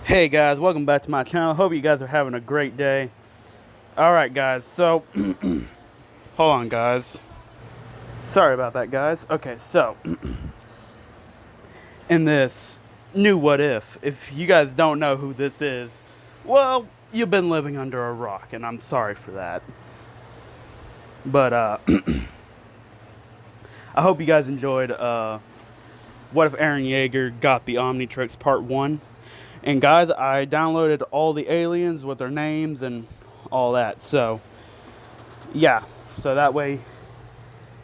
Hey guys, welcome back to my channel. Hope you guys are having a great day. Alright guys, so hold on guys. Sorry about that guys. Okay, so in this new what if you guys don't know who this is, well, you've been living under a rock and I'm sorry for that. But I hope you guys enjoyed What If Aaron Yeager Got the Omnitrix Part 1. And guys, I downloaded all the aliens with their names and all that. So, yeah. So that way,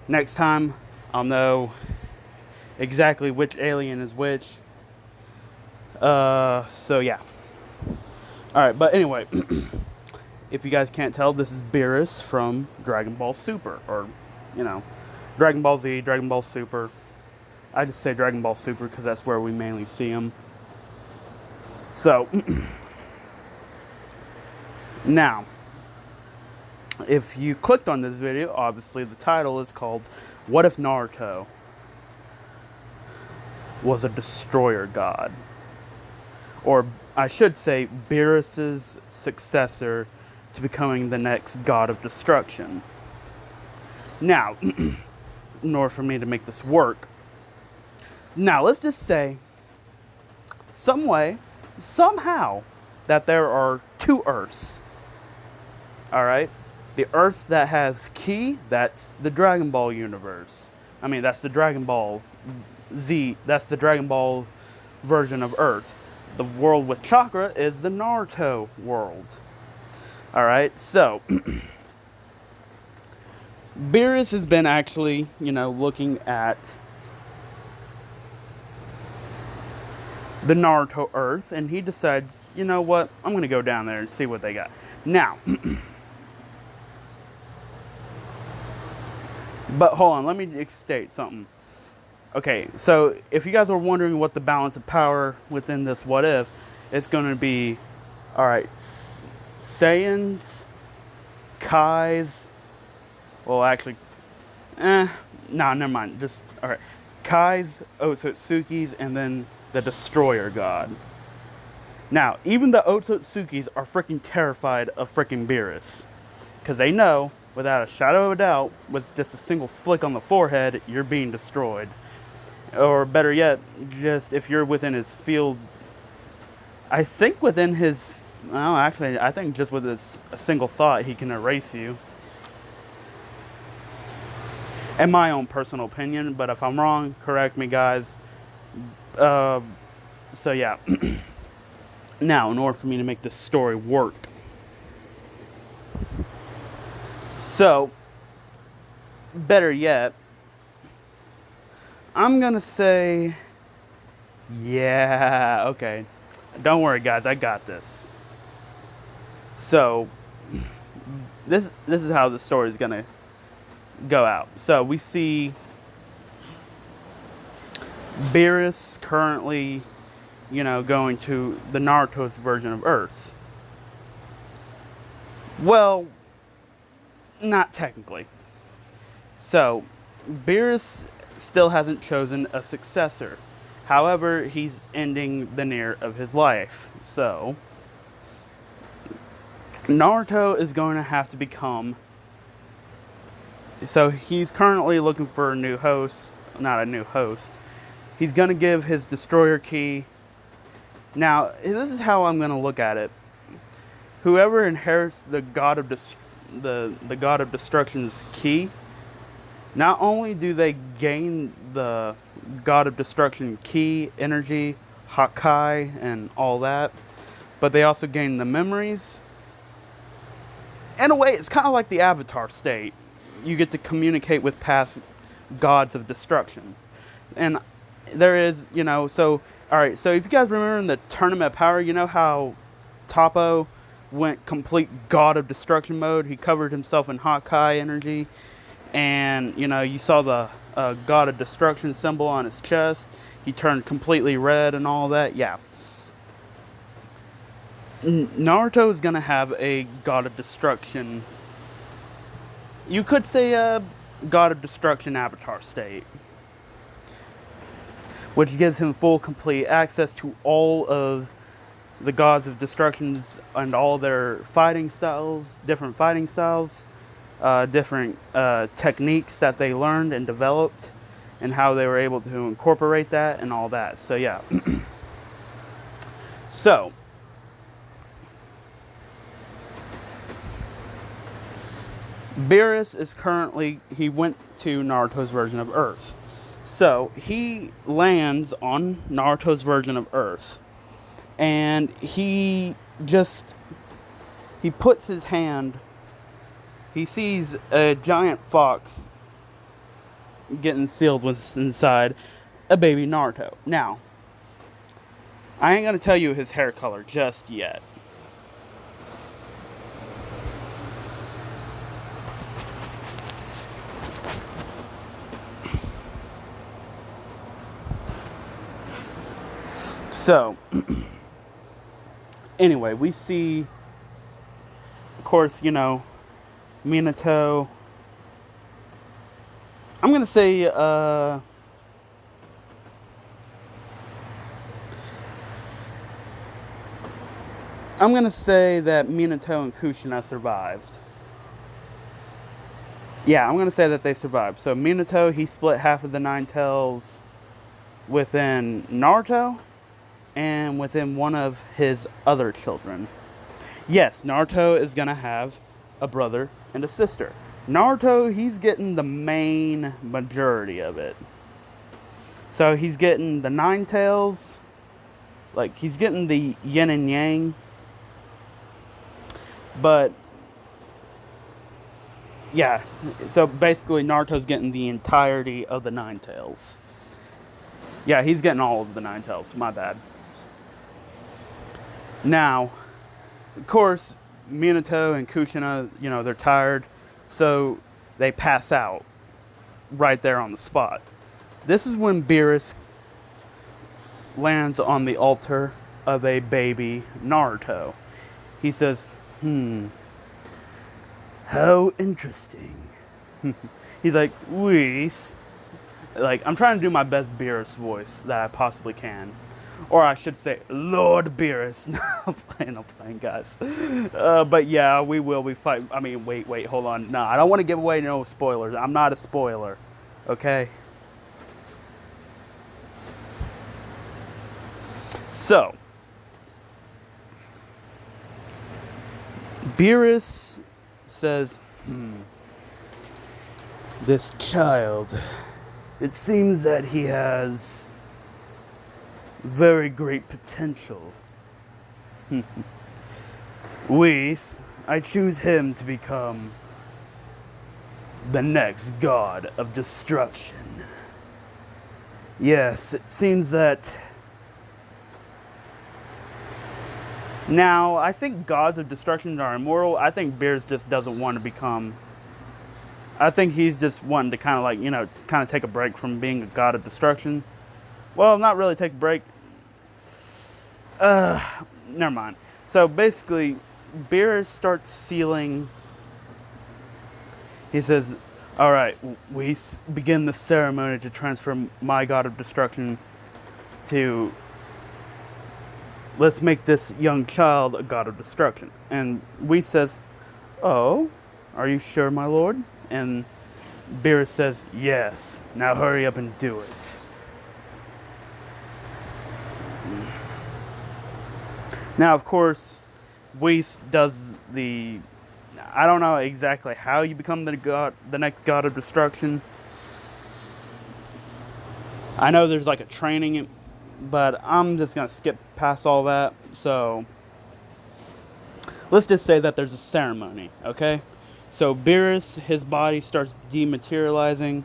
next time, I'll know exactly which alien is which. So yeah. Alright, but anyway. If you guys can't tell, this is Beerus from Dragon Ball Super. Or, you know, Dragon Ball Z, Dragon Ball Super. I just say Dragon Ball Super because that's where we mainly see him. So, now, if you clicked on this video, obviously the title is called What If Naruto Was a Destroyer God? Or, I should say, Beerus' successor to becoming the next God of Destruction. Now, in order for me to make this work, now let's just say, somehow, that there are two Earths. Alright? The Earth that has Ki, that's the Dragon Ball universe. I mean, that's the Dragon Ball Z, that's the Dragon Ball version of Earth. The world with chakra is the Naruto world. Alright, so Beerus has been actually, looking at the Naruto Earth, and he decides, you know what, I'm going to go down there and see what they got. Now, but hold on, let me state something. Okay, so if you guys are wondering what the balance of power within this what if, it's going to be, alright, Saiyans, Kais, well actually, never mind, just, alright, Kais, Otsutsukis, and then the Destroyer God. Now, even the Otsutsukis are freaking terrified of freaking Beerus. Because they know, without a shadow of a doubt, with just a single flick on the forehead, you're being destroyed. Or better yet, just if you're within his field, I think within his, well actually, I think just with a single thought, he can erase you. In my own personal opinion, but if I'm wrong, correct me guys. So yeah. Now, in order for me to make this story work, so better yet, I'm gonna say, yeah, okay. Don't worry, guys, I got this. So this is how the story is gonna go out. So we see Beerus currently, going to the Naruto's version of Earth. Well, not technically. So, Beerus still hasn't chosen a successor. However, he's ending the near of his life. So, Naruto is going to have to become... So, he's currently looking for a new host. Not a new host. He's going to give his Destroyer Ki. Now, this is how I'm going to look at it. Whoever inherits the God of the God of Destruction's Ki, not only do they gain the God of Destruction Ki, energy, Hakai, and all that, but they also gain the memories. In a way, it's kind of like the Avatar state. You get to communicate with past gods of destruction. And there is, so, alright, so if you guys remember in the Tournament of Power, you know how Toppo went complete God of Destruction mode? He covered himself in Hakai energy, and, you saw the God of Destruction symbol on his chest. He turned completely red and all that, yeah. Naruto is going to have a God of Destruction, you could say a God of Destruction Avatar state, which gives him full, complete access to all of the gods of destructions and all their fighting styles, different fighting styles, different techniques that they learned and developed, and how they were able to incorporate that and all that. So yeah. So Beerus is currently, he went to Naruto's version of Earth. So he lands on Naruto's version of Earth. And he puts his hand, he sees a giant fox getting sealed with inside a baby Naruto. Now, I ain't gonna tell you his hair color just yet. So, anyway, we see, of course, Minato. I'm going to say, I'm going to say that Minato and Kushina survived. Yeah, I'm going to say that they survived. So, Minato, he split half of the Nine Tails within Naruto and within one of his other children. Yes, Naruto is going to have a brother and a sister. Naruto, he's getting the main majority of it. So he's getting the Nine Tails, like he's getting the yin and yang. But yeah, so basically Naruto's getting the entirety of the Nine Tails. Yeah, he's getting all of the Nine Tails, my bad. Now, of course, Minato and Kushina, they're tired, so they pass out right there on the spot. This is when Beerus lands on the altar of a baby Naruto. He says, how interesting. He's like, Whis. Like, I'm trying to do my best Beerus voice that I possibly can. Or I should say, Lord Beerus. No, I'm playing, guys. But yeah, we will be fighting. I mean, wait, hold on. No, I don't want to give away no spoilers. I'm not a spoiler. Okay? So, Beerus says, this child, it seems that he has very great potential. Whis, I choose him to become the next god of destruction. Yes, it seems that. Now, I think gods of destruction are immortal. I think Beerus just doesn't want to become. I think he's just wanting to kind of take a break from being a god of destruction. Well, not really take a break. Never mind. So basically, Beerus starts sealing. He says, alright, we begin the ceremony to transfer my god of destruction to. Let's make this young child a god of destruction. And Whis says, oh, are you sure, my lord? And Beerus says, yes. Now hurry up and do it. Now, of course, Whis does the. I don't know exactly how you become the next god of destruction. I know there's like a training, but I'm just gonna skip past all that. So let's just say that there's a ceremony, okay? So Beerus, his body starts dematerializing,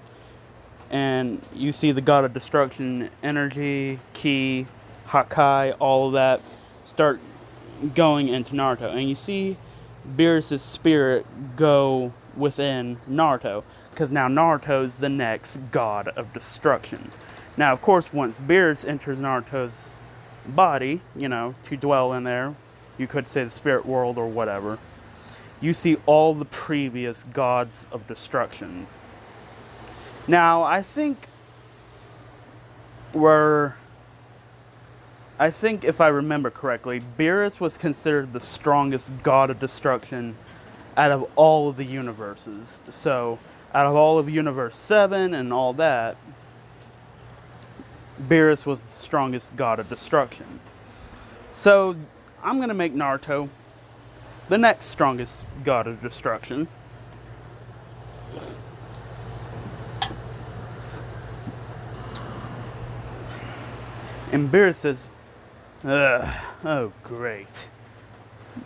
and you see the god of destruction energy, ki, Hakai, all of that start going into Naruto, and you see Beerus' spirit go within Naruto, because now Naruto's the next god of destruction. Now, of course, once Beerus enters Naruto's body, to dwell in there, you could say the spirit world or whatever, you see all the previous gods of destruction. Now, I think I think if I remember correctly, Beerus was considered the strongest god of destruction out of all of the universes. So, out of all of Universe 7 and all that, Beerus was the strongest god of destruction. So, I'm going to make Naruto the next strongest god of destruction. And Beerus says, ugh, oh great.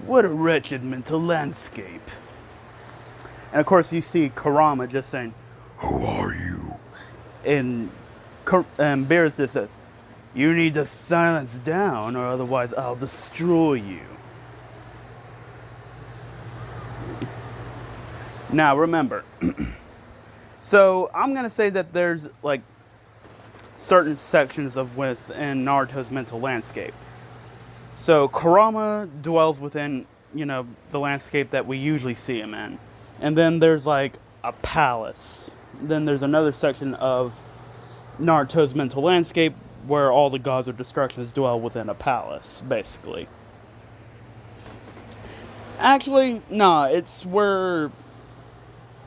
What a wretched mental landscape. And of course you see Kurama just saying, who are you? And Beerus just says, you need to silence down or otherwise I'll destroy you. Now remember, so I'm going to say that there's like certain sections of within Naruto's mental landscape. So Kurama dwells within, the landscape that we usually see him in. And then there's like a palace. Then there's another section of Naruto's mental landscape where all the gods of destruction dwell within a palace, basically. Actually, no, it's where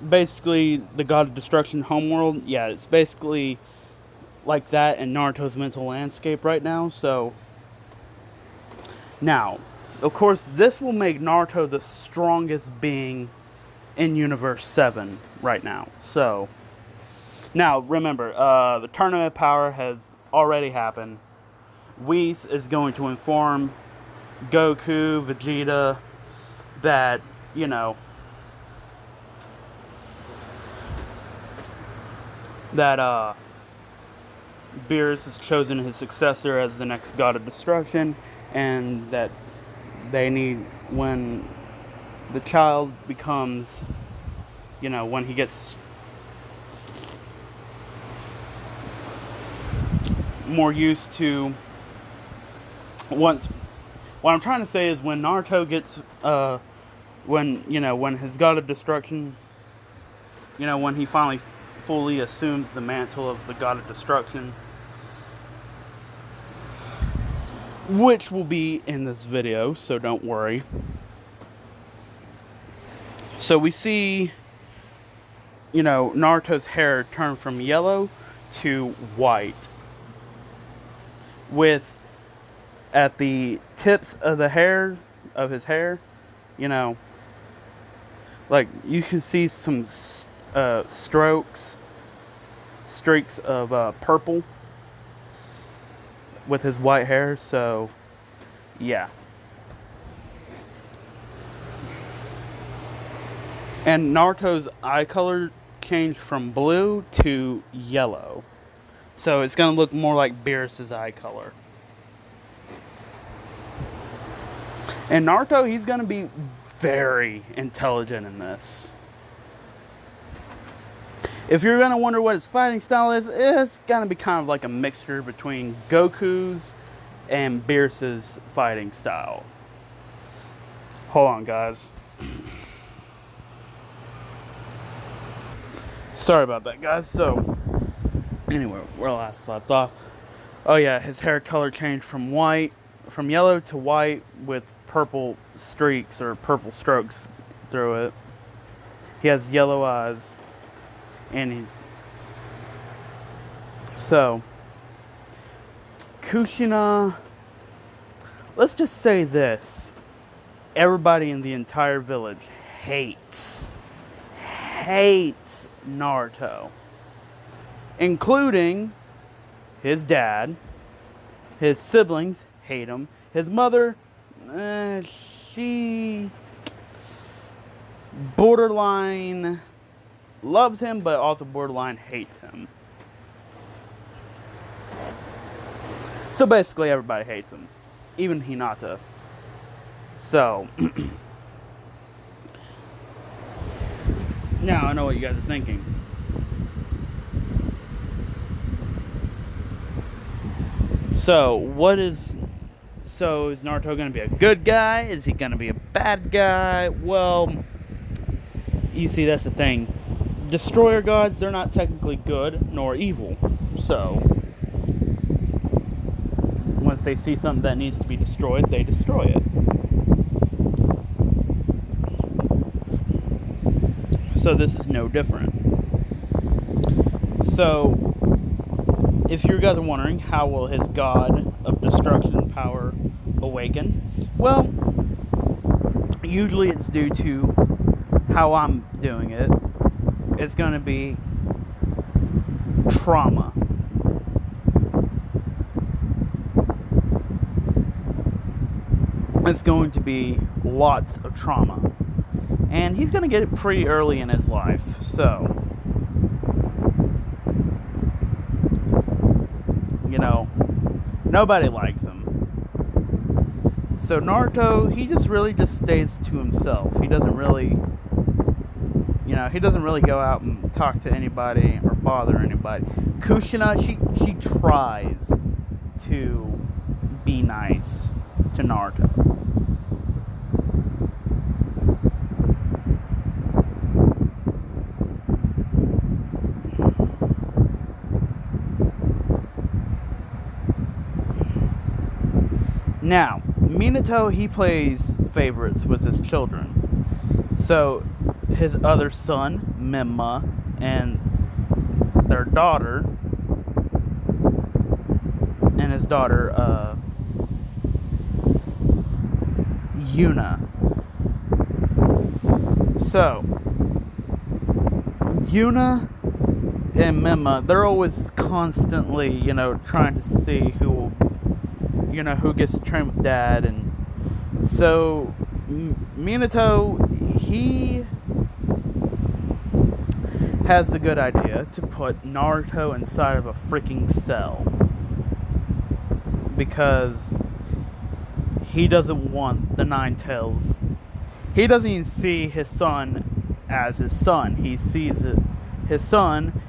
basically the god of destruction homeworld, yeah, it's basically like that in Naruto's mental landscape right now. So now, of course, this will make Naruto the strongest being in Universe 7 right now. So now remember, the Tournament of Power has already happened. Whis is going to inform Goku, Vegeta that, that Beerus has chosen his successor as the next god of destruction, and that they need, when the child becomes, when he gets more used to, what I'm trying to say is when Naruto gets, when his god of destruction, when he finally fully assumes the mantle of the god of destruction, which will be in this video, so don't worry. So we see, Naruto's hair turn from yellow to white, with at the tips of his hair, like you can see some streaks of purple with his white hair. So yeah. And Naruto's eye color changed from blue to yellow. So it's going to look more like Beerus' eye color. And Naruto, he's going to be very intelligent in this. If you're going to wonder what his fighting style is, it's going to be kind of like a mixture between Goku's and Beerus' fighting style. Hold on, guys. Sorry about that, guys. So, anyway, where last left off. Oh yeah, his hair color changed from yellow to white with purple streaks or purple strokes through it. He has yellow eyes. And so, Kushina, let's just say this. Everybody in the entire village hates Naruto. Including his dad. His siblings hate him. His mother, she borderline loves him, but also borderline hates him. So basically everybody hates him. Even Hinata. So now I know what you guys are thinking. So is Naruto going to be a good guy? Is he going to be a bad guy? Well, you see, that's the thing. Destroyer gods, they're not technically good nor evil. So, once they see something that needs to be destroyed, they destroy it. So this is no different. So, if you guys are wondering, how will his god of destruction power awaken? Well, usually it's due to how I'm doing it. It's going to be trauma. It's going to be lots of trauma. And he's going to get it pretty early in his life. So, you know, nobody likes him. So Naruto, he just really just stays to himself. He doesn't really, he doesn't really go out and talk to anybody or bother anybody. Kushina, she tries to be nice to Naruto. Now, Minato, he plays favorites with his children. So, his other son, Mimma, and their daughter, and his daughter, Yuna. So, Yuna and Mimma, they're always constantly, trying to see who will, who gets to train with Dad. And so Minato, he has the good idea to put Naruto inside of a freaking cell, because he doesn't want the Nine Tails. He doesn't even see his son as his son. He sees his son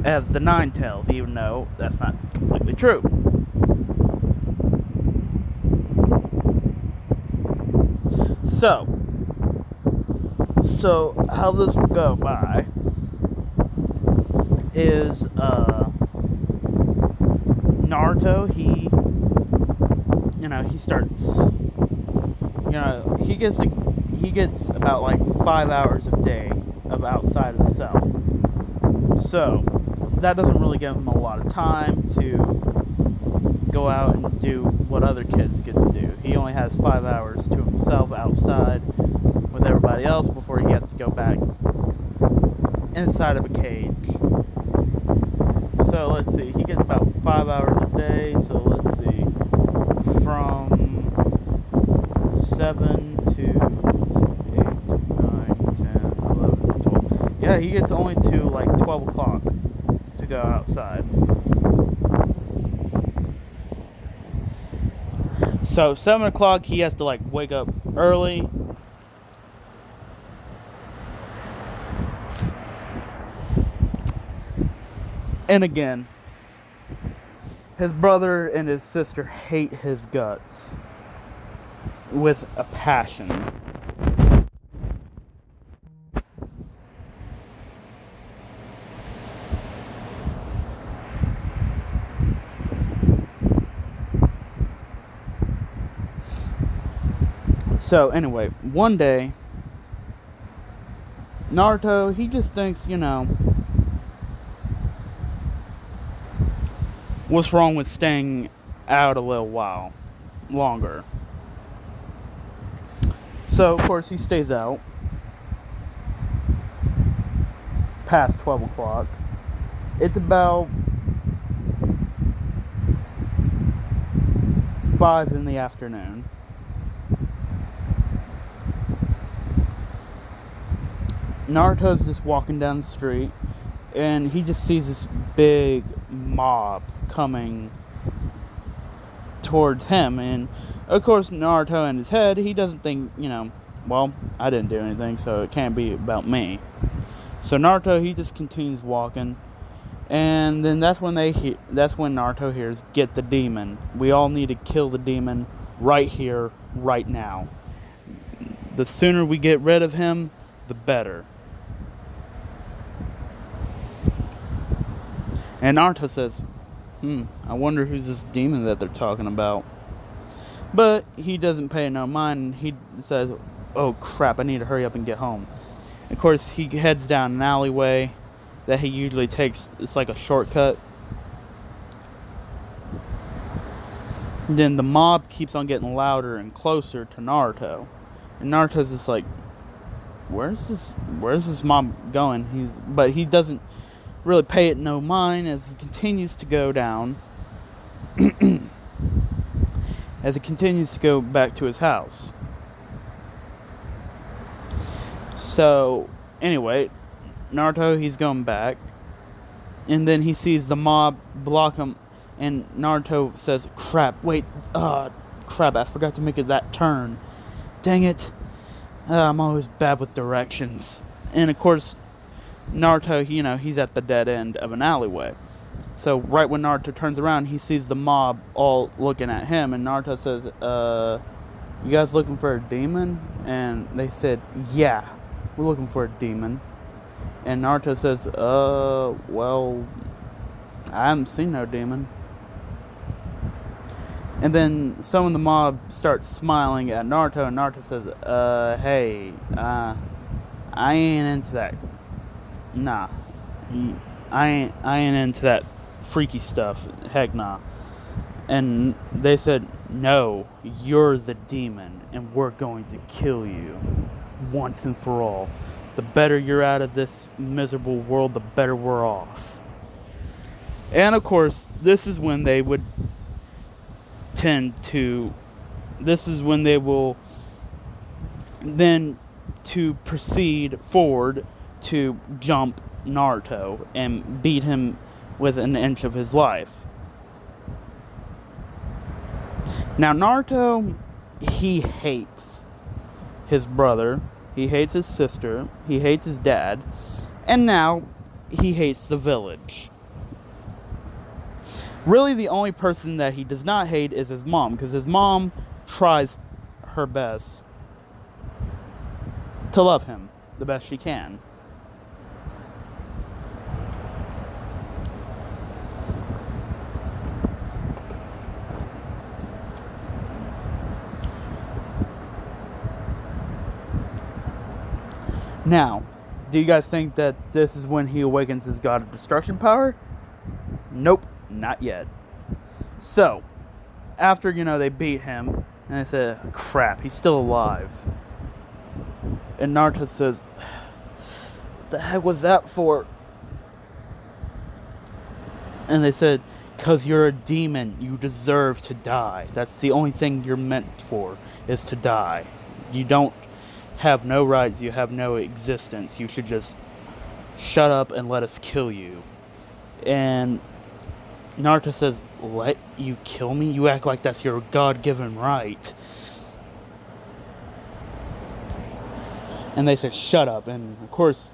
as the Nine Tails, even though that's not completely true. So how this will go by is Naruto, he starts, he gets about like 5 hours a day of outside of the cell. So that doesn't really give him a lot of time to go out and do what other kids get to do. He only has 5 hours to himself outside with everybody else before he has to go back inside of a cage. So let's see, he gets about 5 hours a day. So let's see, from 7 to 8, 9, 10, 11, 12. Yeah, he gets only to like 12 o'clock to go outside. So 7 o'clock, he has to like wake up early. And again, his brother and his sister hate his guts with a passion. So anyway, one day, Naruto, he just thinks, what's wrong with staying out a little while longer? So, of course, he stays out past 12 o'clock. It's about 5 in the afternoon. Naruto's just walking down the street, and he just sees this big mob coming towards him. And of course, Naruto in his head, he doesn't think, well, I didn't do anything, so it can't be about me. So Naruto, he just continues walking, and then that's when Naruto hears, "Get the demon. We all need to kill the demon right here, right now. The sooner we get rid of him, the better." And Naruto says, I wonder who's this demon that they're talking about. But he doesn't pay no mind. He says, oh crap, I need to hurry up and get home. Of course, he heads down an alleyway that he usually takes. It's like a shortcut. Then the mob keeps on getting louder and closer to Naruto. And Naruto's just like, where's this mob going? But he doesn't really pay it no mind as he continues to go down. As he continues to go back to his house. So, anyway, Naruto, he's going back. And then he sees the mob block him. And Naruto says, crap, I forgot to make it that turn. Dang it. I'm always bad with directions. And of course, Naruto, he's at the dead end of an alleyway. So right when Naruto turns around, he sees the mob all looking at him. And Naruto says, you guys looking for a demon? And they said, yeah, we're looking for a demon. And Naruto says, well, I haven't seen no demon. And then some of the mob starts smiling at Naruto, and Naruto says, hey, I ain't into that. Nah. I ain't into that freaky stuff. Heck nah. And they said, no, you're the demon, and we're going to kill you once and for all. The better you're out of this miserable world, the better we're off. And of course, this is when they will then to proceed forward to jump Naruto and beat him with an inch of his life. Now Naruto, he hates his brother, he hates his sister, he hates his dad, and now he hates the village. Really, the only person that he does not hate is his mom, because his mom tries her best to love him the best she can. Now, do you guys think that this is when he awakens his god of destruction power? Nope. Not yet. So, after, they beat him, and they said, crap, he's still alive. And Naruto says, what the heck was that for? And they said, because you're a demon, you deserve to die. That's the only thing you're meant for, is to die. You don't have no rights, you have no existence. You should just shut up and let us kill you. And Naruto says, let you kill me? You act like that's your God-given right. And they said, shut up. And, of course,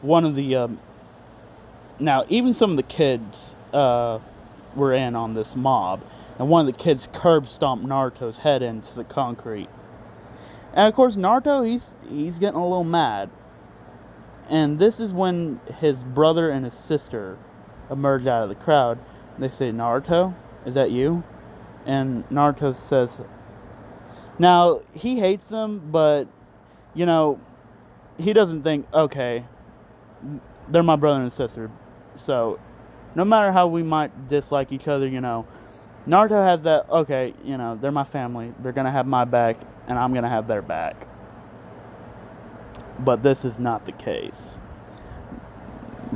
one of the... now, even some of the kids were in on this mob. And one of the kids curb-stomped Naruto's head into the concrete. And, of course, Naruto, he's getting a little mad. And this is when his brother and his sister emerge out of the crowd. They say, Naruto, is that you? And Naruto says, now, he hates them, but, he doesn't think, okay, they're my brother and sister. So, no matter how we might dislike each other, Naruto has that, okay, they're my family. They're going to have my back, and I'm going to have their back. But this is not the case.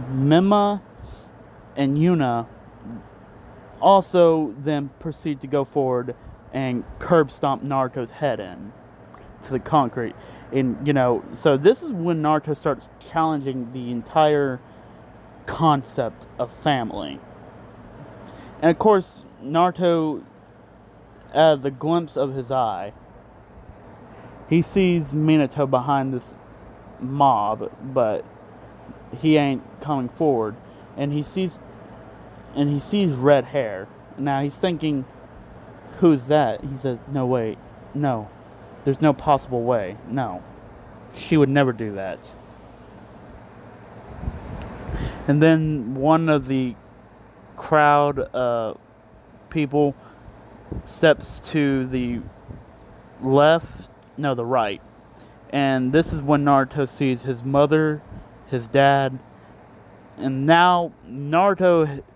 Mima and Yuna also then proceed to go forward and curb stomp Naruto's head in to the concrete. And, so this is when Naruto starts challenging the entire concept of family. And of course, Naruto, at the glimpse of his eye, he sees Minato behind this mob, but he ain't coming forward. And he sees red hair. Now he's thinking, who's that? He says, no, wait, no. There's no possible way. No. She would never do that. And then one of the crowd people steps to the left, no, the right. And this is when Naruto sees his mother, his dad, and now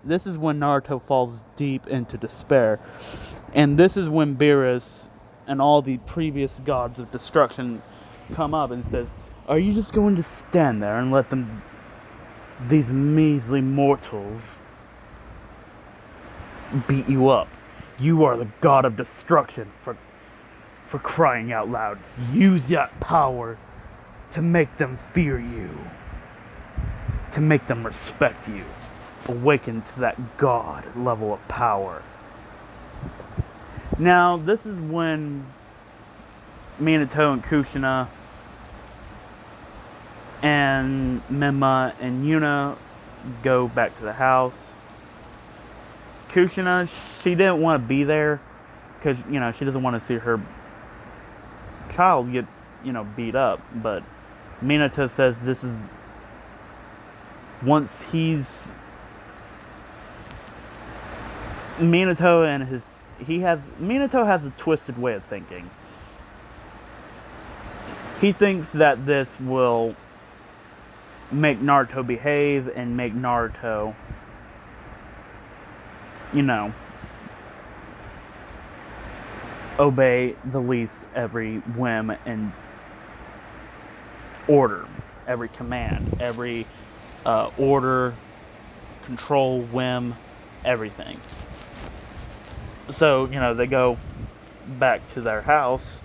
this is when Naruto falls deep into despair. And this is when Beerus and all the previous gods of destruction come up and says, "Are you just going to stand there and let them, these measly mortals, beat you up? You are the god of destruction, for crying out loud. Use that power to make them fear you, to make them respect you. Awaken to that god level of power." Now, this is when Minato and Kushina and Mima and Yuna go back to the house. Kushina, she didn't want to be there because, she doesn't want to see her child get, beat up. But Minato says this is, once he's, Minato has a twisted way of thinking. He thinks that this will make Naruto behave and make Naruto, obey the least every whim and order, every command, every order, control, whim, everything. So, they go back to their house,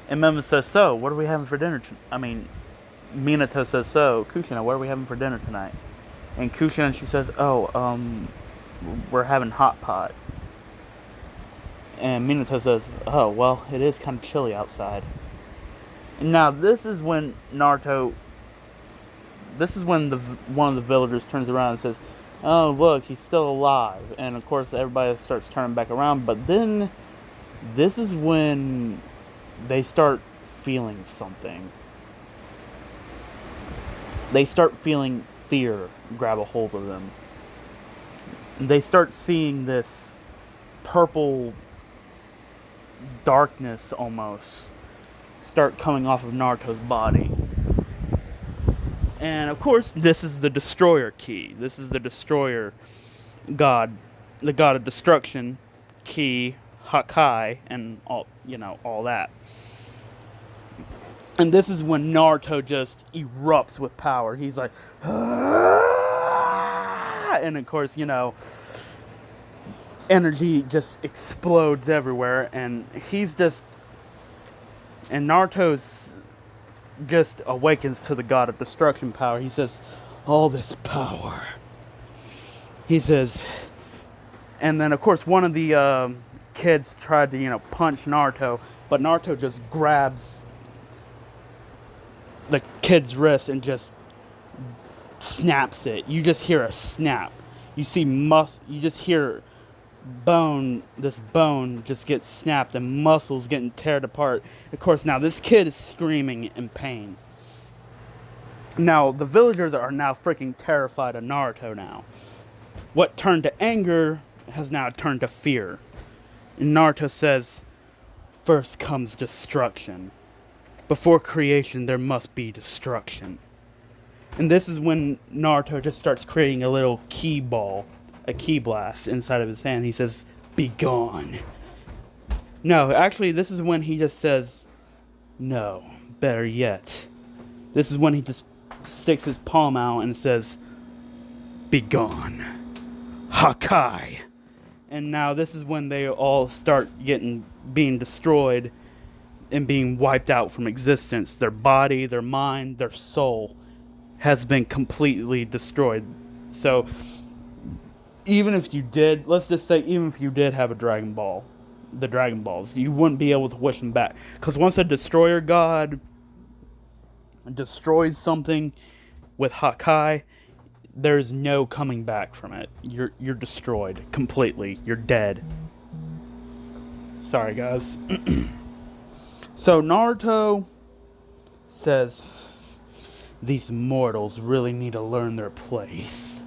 and Mima says, "So, what are we having for dinner Minato says, "So, Kushina, what are we having for dinner tonight?" And Kushina, she says, "We're having hot pot." And Minato says, "Oh, well, it is kind of chilly outside." And now, this is when one of the villagers turns around and says, "Oh, look, he's still alive." And of course, everybody starts turning back around. But then, this is when they start feeling something. They start feeling fear grab a hold of them. They start seeing this purple darkness almost start coming off of Naruto's body. And of course, this is the destroyer key. This is the destroyer god, the god of destruction, key, Hakai, and all that. And this is when Naruto just erupts with power. He's like, "Ah!" And of course, energy just explodes everywhere, and Naruto's just awakens to the god of destruction power. He says, "All this power." He says, and then of course one of the kids tried to punch Naruto, but Naruto just grabs the kid's wrist and just snaps it. You just hear a snap. You see you just hear this bone just gets snapped and muscles getting teared apart. Of course, now this kid is screaming in pain. Now, the villagers are now freaking terrified of Naruto now. What turned to anger has now turned to fear. And Naruto says, "First comes destruction. Before creation, there must be destruction." And this is when Naruto just starts creating a little key ball, a key blast inside of his hand. He says, "Be gone." No, actually, this is when he just says, "No, better yet." This is when he just sticks his palm out and says, "Be gone. Hakai." And now this is when they all start being destroyed and being wiped out from existence. Their body, their mind, their soul has been completely destroyed. So, let's just say, even if you did have a Dragon Ball, the Dragon Balls, you wouldn't be able to wish them back. Because once a destroyer god destroys something with Hakai, there's no coming back from it. You're destroyed completely. You're dead. Sorry, guys. So Naruto says, "These mortals really need to learn their place."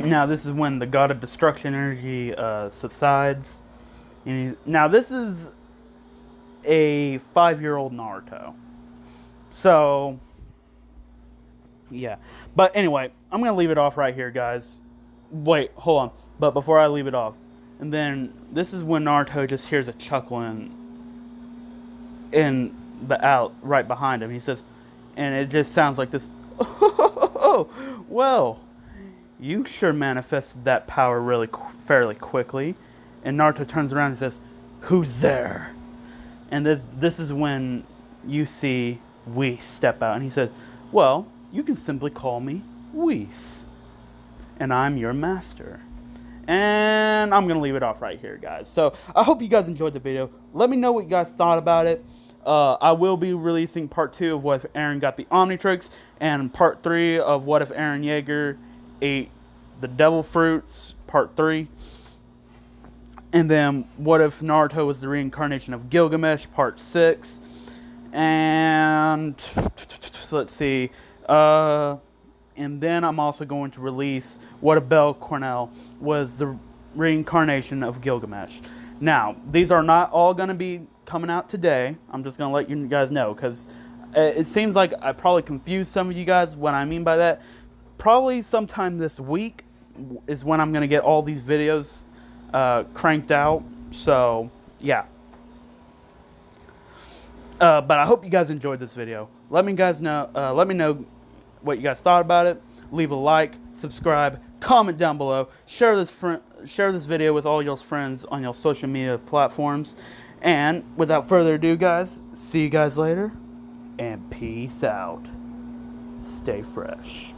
Now this is when the God of Destruction energy subsides. Now this is a 5-year-old Naruto. So, yeah. But anyway, I'm going to leave it off right here, guys. Wait, hold on. But before I leave it off, and then this is when Naruto just hears a chuckle in the out right behind him. He says, and it just sounds like this. Oh, well, you sure manifested that power really fairly quickly. And Naruto turns around and says, "Who's there?" And this is when you see Whis step out, and he says, "Well, you can simply call me Whis, and I'm your master." And I'm going to leave it off right here, guys. So I hope you guys enjoyed the video. Let me know what you guys thought about it. I will be releasing part 2 of What If Eren Got the Omnitrix, and part 3 of What If Eren Yeager Ate the Devil Fruits, part 3. And then What If Naruto Was the Reincarnation of Gilgamesh, part 6. And let's see. And then I'm also going to release What If Bell Cornell Was the Reincarnation of Gilgamesh. Now, these are not all going to be coming out today. I'm just going to let you guys know, because it seems like I probably confused some of you guys what I mean by that. Probably sometime this week is when I'm going to get all these videos cranked out. So, yeah. But I hope you guys enjoyed this video. Let me know what you guys thought about it. Leave a like, subscribe, comment down below, share this video with all your friends on your social media platforms. And without further ado, guys, see you guys later, and peace out. Stay fresh.